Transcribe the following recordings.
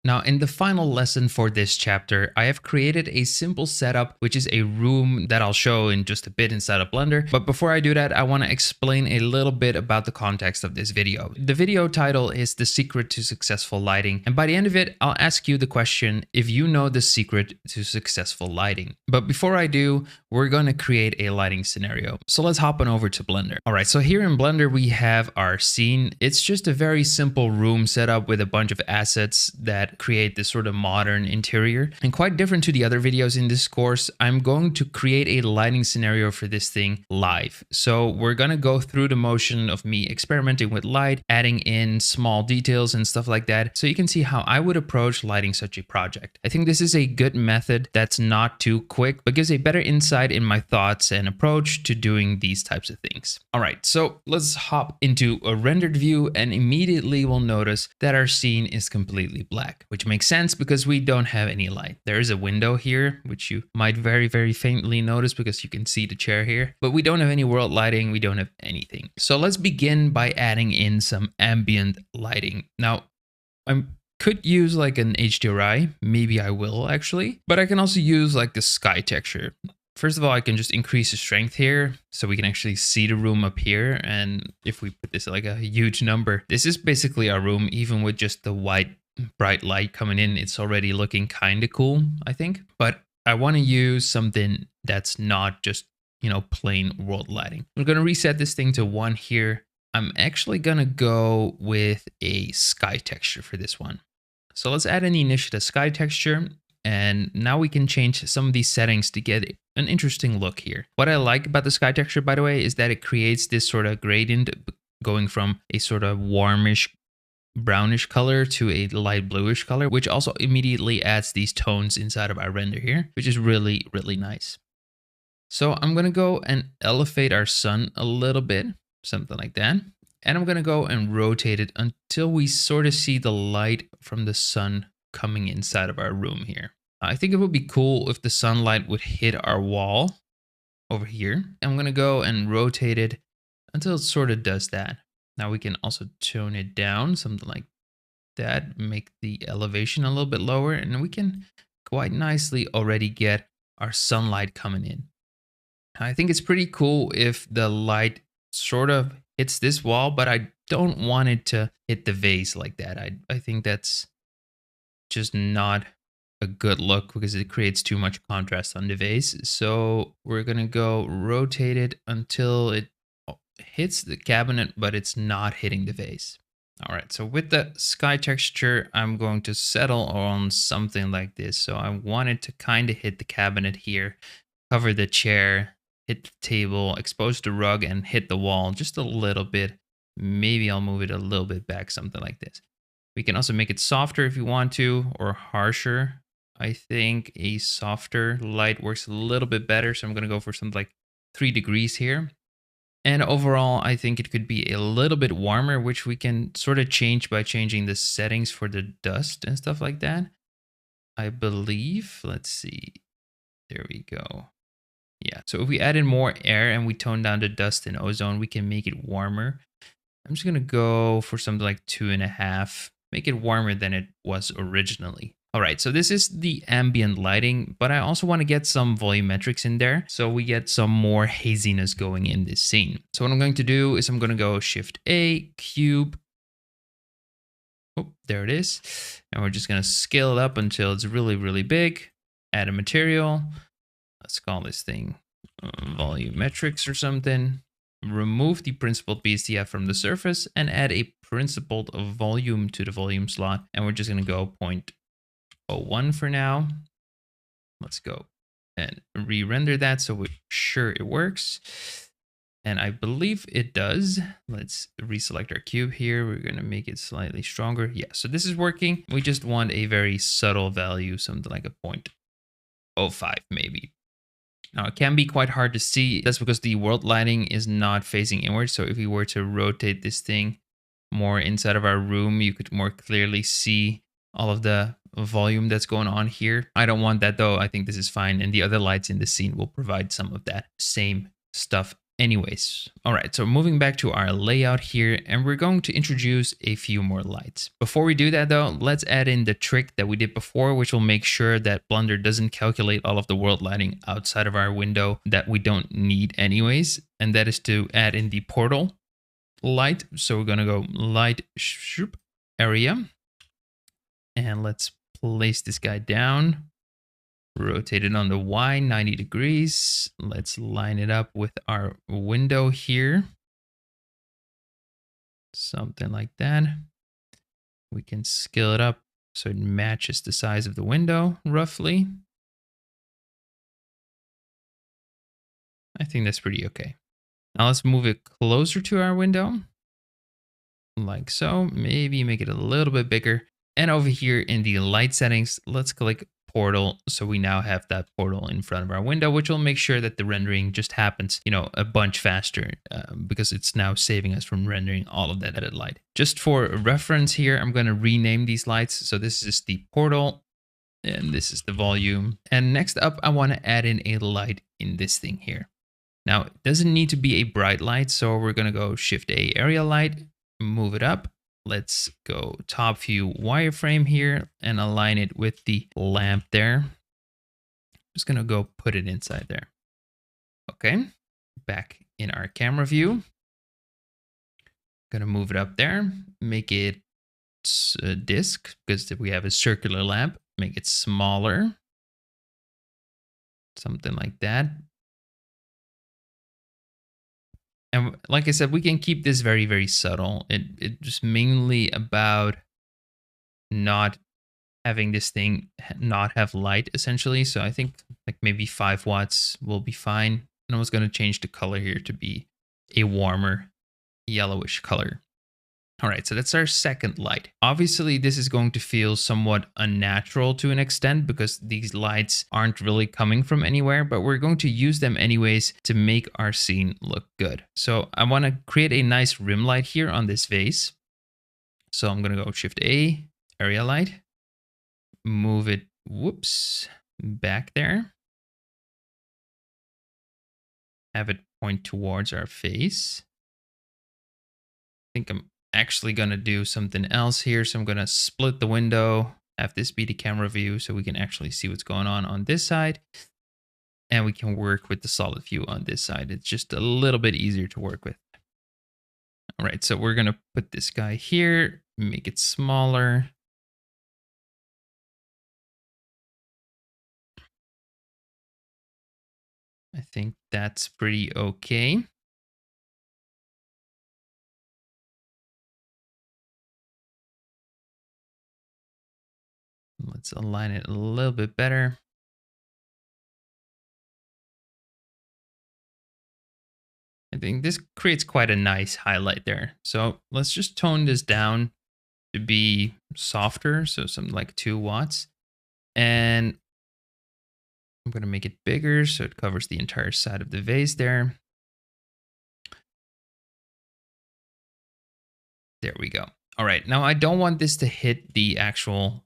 Now, in the final lesson for this chapter, I have created a simple setup, which is a room that I'll show in just a bit inside of Blender. But before I do that, I want to explain a little bit about the context of this video. The video title is The Secret to Successful Lighting. And by the end of it, I'll ask you the question if you know the secret to successful lighting. But before I do, we're going to create a lighting scenario. So let's hop on over to Blender. All right, so here in Blender, we have our scene. It's just a very simple room setup with a bunch of assets that create this sort of modern interior. And quite different to the other videos in this course, I'm going to create a lighting scenario for this thing live. So we're going to go through the motion of me experimenting with light, adding in small details and stuff like that, so you can see how I would approach lighting such a project. I think this is a good method that's not too quick, but gives a better insight in my thoughts and approach to doing these types of things. All right, so let's hop into a rendered view, and immediately we'll notice that our scene is completely black, which makes sense because we don't have any light. There is a window here, which you might very, very faintly notice because you can see the chair here, but we don't have any world lighting. We don't have anything. So let's begin by adding in some ambient lighting. Now, I could use like an HDRI. Maybe I will actually, but I can also use like the sky texture. First of all, I can just increase the strength here so we can actually see the room up here. And if we put this at like a huge number, this is basically our room, even with just the white bright light coming in. It's already looking kind of cool, I think. But I want to use something that's not just, plain world lighting. We're going to reset this thing to 1 here. I'm actually going to go with a sky texture for this one. So let's add an initiative sky texture. And now we can change some of these settings to get an interesting look here. What I like about the sky texture, by the way, is that it creates this sort of gradient going from a sort of warmish brownish color to a light bluish color, which also immediately adds these tones inside of our render here, which is really, really nice. So I'm going to go and elevate our sun a little bit, something like that. And I'm going to go and rotate it until we sort of see the light from the sun coming inside of our room here. I think it would be cool if the sunlight would hit our wall over here. I'm going to go and rotate it until it sort of does that. Now we can also tone it down, something like that, make the elevation a little bit lower, and we can quite nicely already get our sunlight coming in. I think it's pretty cool if the light sort of hits this wall, but I don't want it to hit the vase like that. I think that's just not a good look because it creates too much contrast on the vase. So we're going to go rotate it until it hits the cabinet, but it's not hitting the vase. All right, so with the sky texture, I'm going to settle on something like this. So I want it to kind of hit the cabinet here, cover the chair, hit the table, expose the rug, and hit the wall just a little bit. Maybe I'll move it a little bit back, something like this. We can also make it softer if you want to, or harsher. I think a softer light works a little bit better. So I'm going to go for something like 3 degrees here. And overall, I think it could be a little bit warmer, which we can sort of change by changing the settings for the dust and stuff like that. I believe, let's see, there we go. Yeah, so if we add in more air and we tone down the dust and ozone, we can make it warmer. I'm just going to go for something like 2.5, make it warmer than it was originally. All right, so this is the ambient lighting, but I also want to get some volumetrics in there so we get some more haziness going in this scene. So what I'm going to do is I'm going to go Shift A, cube. Oh, there it is. And we're just going to scale it up until it's really, really big. Add a material. Let's call this thing volumetrics or something. Remove the principled BSDF from the surface and add a principled volume to the volume slot. And we're just going to go 0.01 for now. Let's go and re-render that so we're sure it works. And I believe it does. Let's reselect our cube here. We're going to make it slightly stronger. Yeah, so this is working. We just want a very subtle value, something like a 0.05 maybe. Now, it can be quite hard to see. That's because the world lighting is not facing inward. So if we were to rotate this thing more inside of our room, you could more clearly see all of the volume that's going on here. I don't want that though. I think this is fine. And the other lights in the scene will provide some of that same stuff anyways, all right, so moving back to our layout here, and we're going to introduce a few more lights. Before we do that though, let's add in the trick that we did before, which will make sure that Blender doesn't calculate all of the world lighting outside of our window that we don't need anyways. And that is to add in the portal light. So we're gonna go light area, and let's place this guy down. Rotate it on the Y 90 degrees. Let's line it up with our window here. Something like that. We can scale it up so it matches the size of the window roughly. I think that's pretty okay. Now let's move it closer to our window. Like so. Maybe make it a little bit bigger. And over here in the light settings, let's click portal. So we now have that portal in front of our window, which will make sure that the rendering just happens, a bunch faster because it's now saving us from rendering all of that added light. Just for reference here, I'm going to rename these lights. So this is the portal and this is the volume. And next up, I want to add in a light in this thing here. Now it doesn't need to be a bright light. So we're going to go Shift A area light, move it up. Let's go top view wireframe here and align it with the lamp there. Just gonna go put it inside there. Okay, back in our camera view. Gonna move it up there, make it a disc because we have a circular lamp. Make it smaller, something like that. And like I said, we can keep this very, very subtle. It just mainly about not having this thing not have light essentially. So I think like maybe 5 watts will be fine. And I was going to change the color here to be a warmer yellowish color. All right, so that's our second light. Obviously, this is going to feel somewhat unnatural to an extent because these lights aren't really coming from anywhere, but we're going to use them anyways to make our scene look good. So I want to create a nice rim light here on this vase. So I'm going to go Shift A, area light, move it, back there. Have it point towards our face. I think I'm actually going to do something else here. So I'm going to split the window, have this be the camera view so we can actually see what's going on this side. And we can work with the solid view on this side. It's just a little bit easier to work with. All right, so we're going to put this guy here, make it smaller. I think that's pretty okay. Let's align it a little bit better. I think this creates quite a nice highlight there. So let's just tone this down to be softer. So something like 2 watts. And I'm going to make it bigger so it covers the entire side of the vase there. There we go. All right, now I don't want this to hit the actual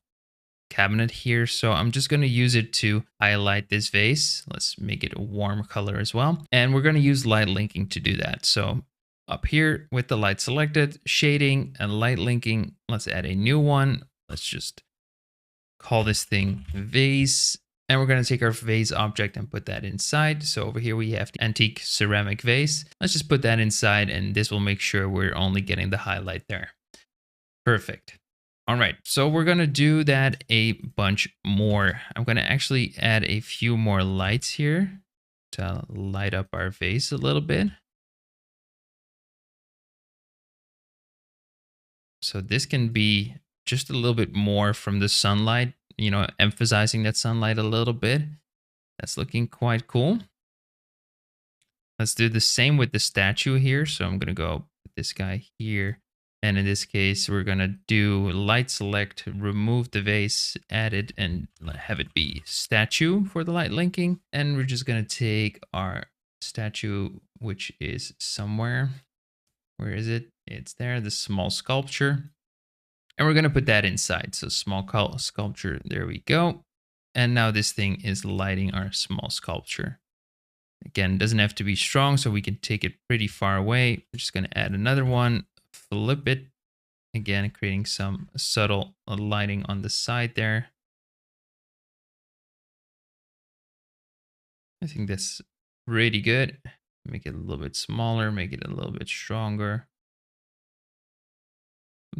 cabinet here, so I'm just going to use it to highlight this vase. Let's make it a warm color as well. And we're going to use light linking to do that. So up here with the light selected, shading and light linking, let's add a new one. Let's just call this thing vase. And we're going to take our vase object and put that inside. So over here we have the antique ceramic vase. Let's just put that inside and this will make sure we're only getting the highlight there. Perfect. All right, so we're going to do that a bunch more. I'm going to actually add a few more lights here to light up our vase a little bit. So this can be just a little bit more from the sunlight, emphasizing that sunlight a little bit. That's looking quite cool. Let's do the same with the statue here. So I'm going to go with this guy here. And in this case, we're going to do light select, remove the vase, add it, and have it be statue for the light linking. And we're just going to take our statue, which is somewhere. Where is it? It's there, the small sculpture. And we're going to put that inside. So small sculpture, there we go. And now this thing is lighting our small sculpture. Again, it doesn't have to be strong, so we can take it pretty far away. We're just going to add another one, flip it. Again, creating some subtle lighting on the side there. I think that's pretty good. Make it a little bit smaller, make it a little bit stronger.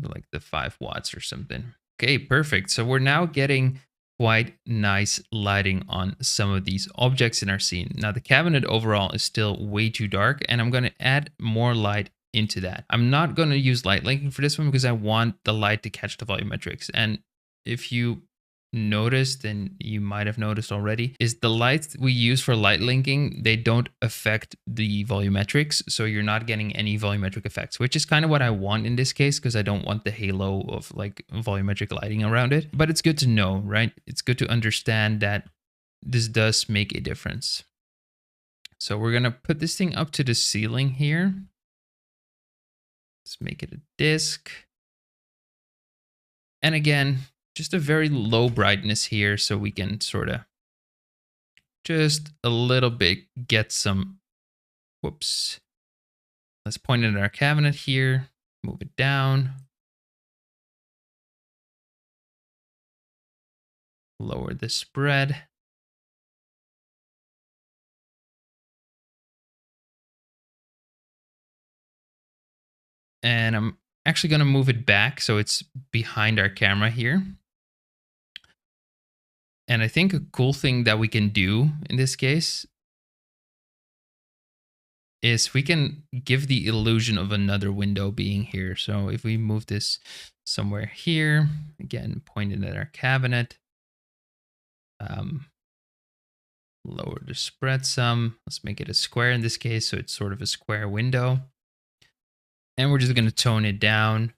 Like the 5 watts or something. Okay, perfect. So we're now getting quite nice lighting on some of these objects in our scene. Now the cabinet overall is still way too dark, and I'm going to add more light into that. I'm not going to use light linking for this one because I want the light to catch the volumetrics. And if you noticed, and you might have noticed already, is the lights we use for light linking, they don't affect the volumetrics, so you're not getting any volumetric effects, which is kind of what I want in this case, because I don't want the halo of like volumetric lighting around it. But it's good to know, right? It's good to understand that this does make a difference. So we're gonna put this thing up to the ceiling here. Let's make it a disc. And again, just a very low brightness here, so we can sort of just a little bit get some, whoops. Let's point it at our cabinet here, move it down. Lower the spread. And I'm actually going to move it back so it's behind our camera here. And I think a cool thing that we can do in this case is we can give the illusion of another window being here. So if we move this somewhere here, again, pointed at our cabinet, lower the spread some. Let's make it a square in this case, so it's sort of a square window. And we're just going to tone it down.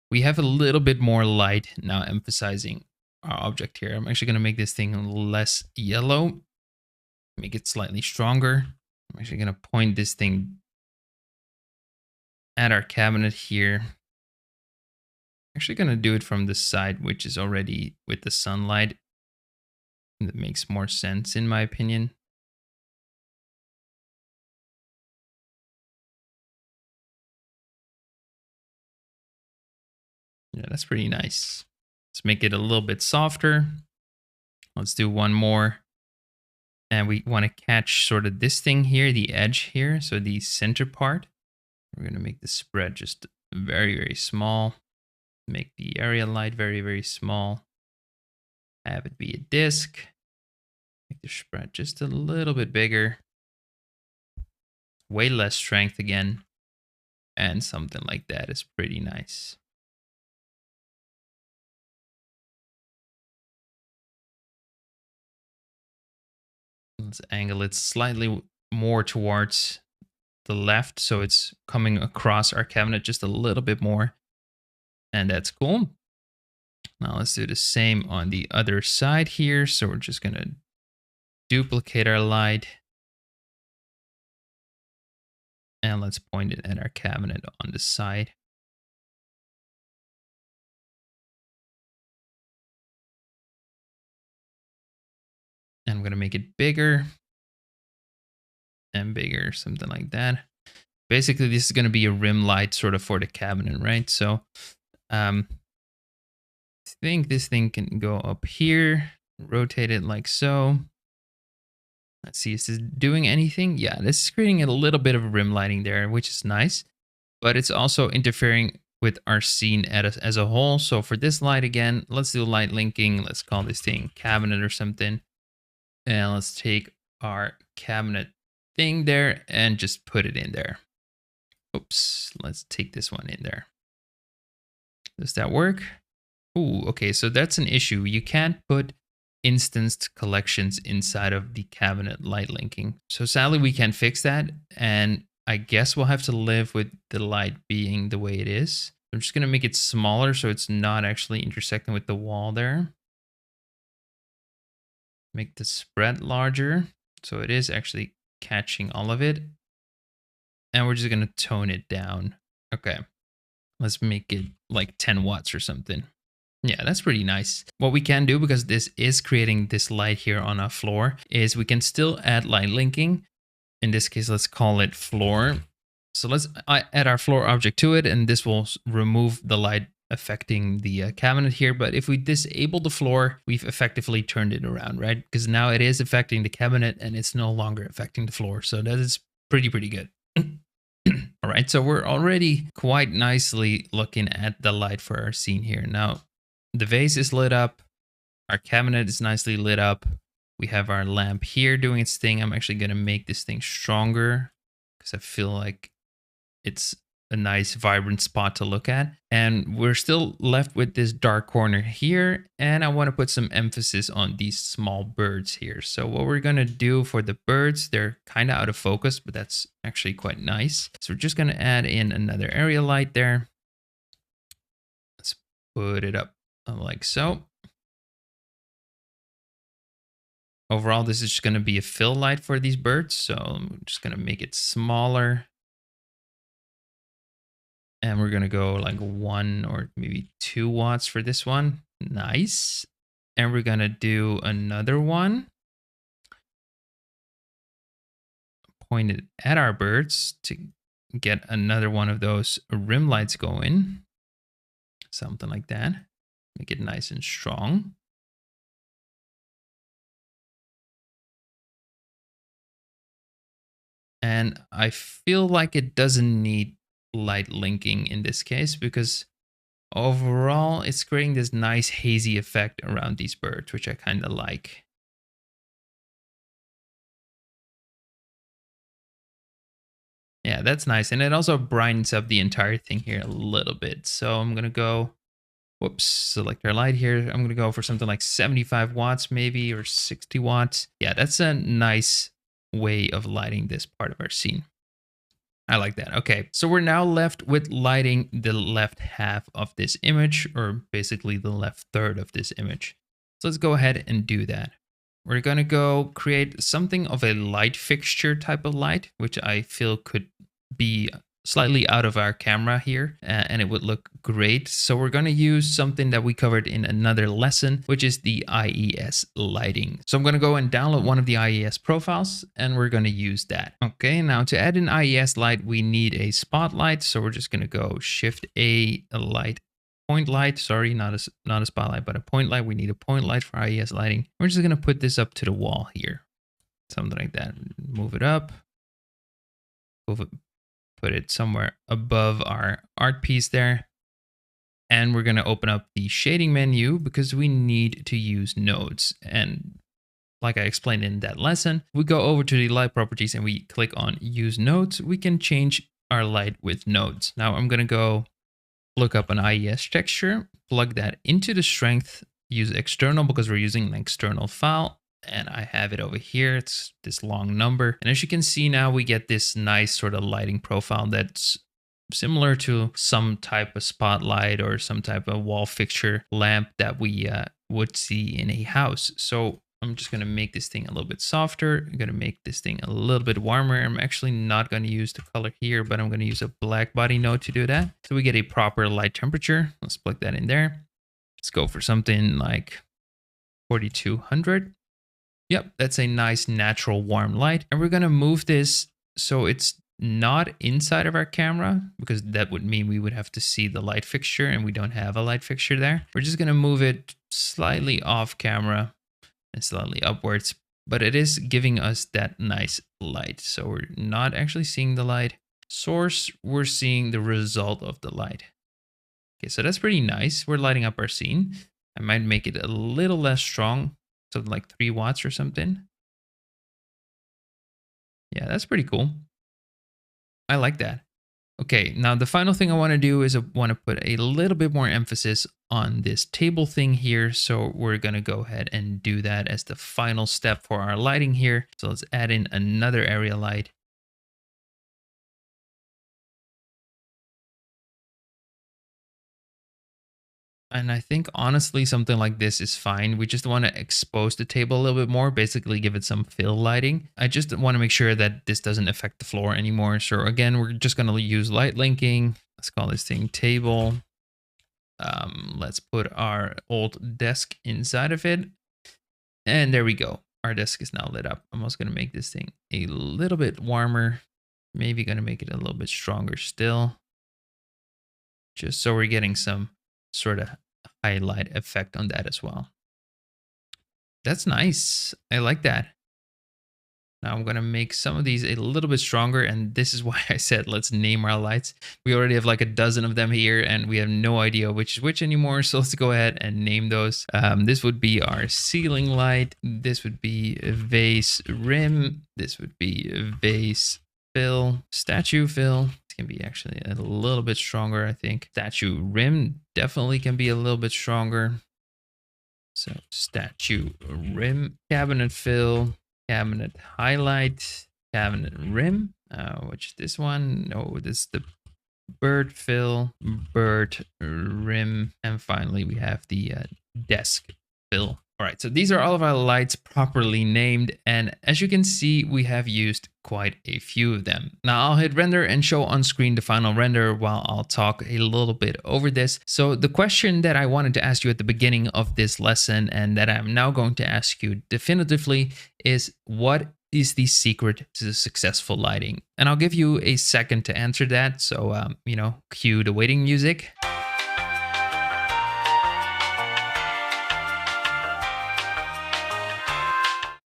We have a little bit more light now, emphasizing our object here. I'm actually going to make this thing less yellow, make it slightly stronger. I'm actually going to point this thing at our cabinet here. Actually going to do it from the side, which is already with the sunlight. That makes more sense in my opinion. Yeah, that's pretty nice. Let's make it a little bit softer. Let's do one more. And we want to catch sort of this thing here, the edge here. So the center part. We're going to make the spread just very, very small. Make the area light very, very small. Have it be a disc. Make the spread just a little bit bigger. Way less strength again. And something like that is pretty nice. Let's angle it slightly more towards the left, so it's coming across our cabinet just a little bit more. And that's cool. Now let's do the same on the other side here. So we're just going to duplicate our light. And let's point it at our cabinet on the side. And I'm going to make it bigger and bigger, something like that. Basically, this is going to be a rim light sort of for the cabinet, right? So I think this thing can go up here, rotate it like so. Let's see, is this doing anything? Yeah, this is creating a little bit of rim lighting there, which is nice. But it's also interfering with our scene as a whole. So for this light again, let's do light linking. Let's call this thing cabinet or something. And let's take our cabinet thing there and just put it in there. Oops, let's take this one in there. Does that work? Ooh, okay, so that's an issue. You can't put instanced collections inside of the cabinet light linking. So sadly, we can fix that. And I guess we'll have to live with the light being the way it is. I'm just going to make it smaller so it's not actually intersecting with the wall there. Make the spread larger so it is actually catching all of it. And we're just going to tone it down. Okay, let's make it like 10 watts or something. Yeah, that's pretty nice. What we can do, because this is creating this light here on our floor, is we can still add light linking. In this case, let's call it floor. So let's add our floor object to it, and this will remove the light affecting the cabinet here. But if we disable the floor, we've effectively turned it around, right? Because now it is affecting the cabinet and it's no longer affecting the floor. So that is pretty good. All right, so we're already quite nicely looking at the light for our scene here. Now, the vase is lit up. Our cabinet is nicely lit up. We have our lamp here doing its thing. I'm actually going to make this thing stronger because I feel like it's a nice vibrant spot to look at. And we're still left with this dark corner here. And I want to put some emphasis on these small birds here. So what we're going to do for the birds, they're kind of out of focus, but that's actually quite nice. So we're just going to add in another area light there. Let's put it up like so. Overall, this is just going to be a fill light for these birds. So I'm just going to make it smaller. And we're going to go like 1 or maybe 2 watts for this one. Nice. And we're going to do another one. Point it at our birds to get another one of those rim lights going. Something like that. Make it nice and strong. And I feel like it doesn't need light linking in this case, because overall it's creating this nice hazy effect around these birds, which I kind of like. Yeah, that's nice. And it also brightens up the entire thing here a little bit. So I'm going to go, whoops, select our light here. I'm going to go for something like 75 watts maybe, or 60 watts. Yeah, that's a nice way of lighting this part of our scene. I like that. Okay, so we're now left with lighting the left half of this image, or basically the left third of this image. So let's go ahead and do that. We're going to go create something of a light fixture type of light, which I feel could be slightly out of our camera here, and it would look great. So we're going to use something that we covered in another lesson, which is the IES lighting. So I'm going to go and download one of the IES profiles, and we're going to use that. Okay, now to add an IES light, we need a spotlight. So we're just going to go Shift A light. Point light, sorry, not a spotlight, but a point light. We need a point light for IES lighting. We're just going to put this up to the wall here. Something like that. Move it up. Move it, put it somewhere above our art piece there. And we're going to open up the shading menu because we need to use nodes. And like I explained in that lesson, we go over to the light properties and we click on use nodes. We can change our light with nodes. Now I'm going to go look up an IES texture, plug that into the strength, use external because we're using an external file. And I have it over here. It's this long number. And as you can see now, we get this nice sort of lighting profile that's similar to some type of spotlight or some type of wall fixture lamp that we would see in a house. So I'm just going to make this thing a little bit softer. I'm going to make this thing a little bit warmer. I'm actually not going to use the color here, but I'm going to use a black body node to do that. So we get a proper light temperature. Let's plug that in there. Let's go for something like 4200. Yep, that's a nice natural warm light. And we're going to move this so it's not inside of our camera, because that would mean we would have to see the light fixture and we don't have a light fixture there. We're just going to move it slightly off camera and slightly upwards, but it is giving us that nice light. So we're not actually seeing the light source, we're seeing the result of the light. Okay, so that's pretty nice. We're lighting up our scene. I might make it a little less strong, something like 3 watts or something. Yeah, that's pretty cool. I like that. Okay, now the final thing I want to do is I want to put a little bit more emphasis on this table thing here. So we're going to go ahead and do that as the final step for our lighting here. So let's add in another area light. And I think honestly, something like this is fine. We just want to expose the table a little bit more, basically give it some fill lighting. I just want to make sure that this doesn't affect the floor anymore. So again, we're just going to use light linking. Let's call this thing table Let's put our old desk inside of it. And there we go. Our desk is now lit up. I'm also going to make this thing a little bit warmer. Maybe going to make it a little bit stronger still. Just so we're getting some sort of highlight effect on that as well. That's nice. I like that. Now I'm going to make some of these a little bit stronger, and this is why I said let's name our lights. We already have like a dozen of them here, and we have no idea which is which anymore, so let's go ahead and name those. This would be our ceiling light. This would be a vase rim. This would be a vase fill, statue fill. It can be actually a little bit stronger, I think. Statue rim definitely can be a little bit stronger. So statue rim, cabinet fill, cabinet highlight, cabinet rim, which is this one. No, this is the bird fill, bird rim, and finally we have the desk fill. All right, so these are all of our lights properly named, and as you can see, we have used quite a few of them. Now I'll hit render and show on screen the final render while I'll talk a little bit over this. So the question that I wanted to ask you at the beginning of this lesson, and that I'm now going to ask you definitively, is what is the secret to successful lighting? And I'll give you a second to answer that. So, cue the waiting music.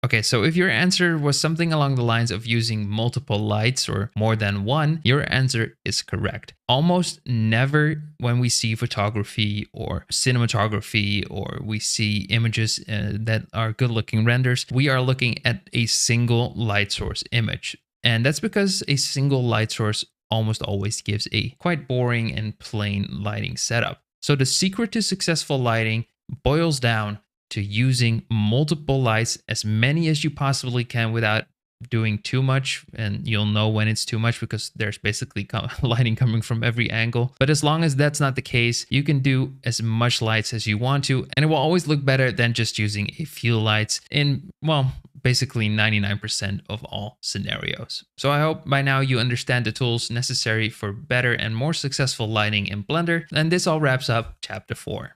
Okay, so if your answer was something along the lines of using multiple lights or more than one, your answer is correct. Almost never when we see photography or cinematography or we see images that are good looking renders, we are looking at a single light source image. And that's because a single light source almost always gives a quite boring and plain lighting setup. So the secret to successful lighting boils down to using multiple lights, as many as you possibly can without doing too much, and you'll know when it's too much because there's basically lighting coming from every angle. But as long as that's not the case, you can do as much lights as you want to, and it will always look better than just using a few lights in, well, basically 99% of all scenarios. So I hope by now you understand the tools necessary for better and more successful lighting in Blender, and this all wraps up chapter 4.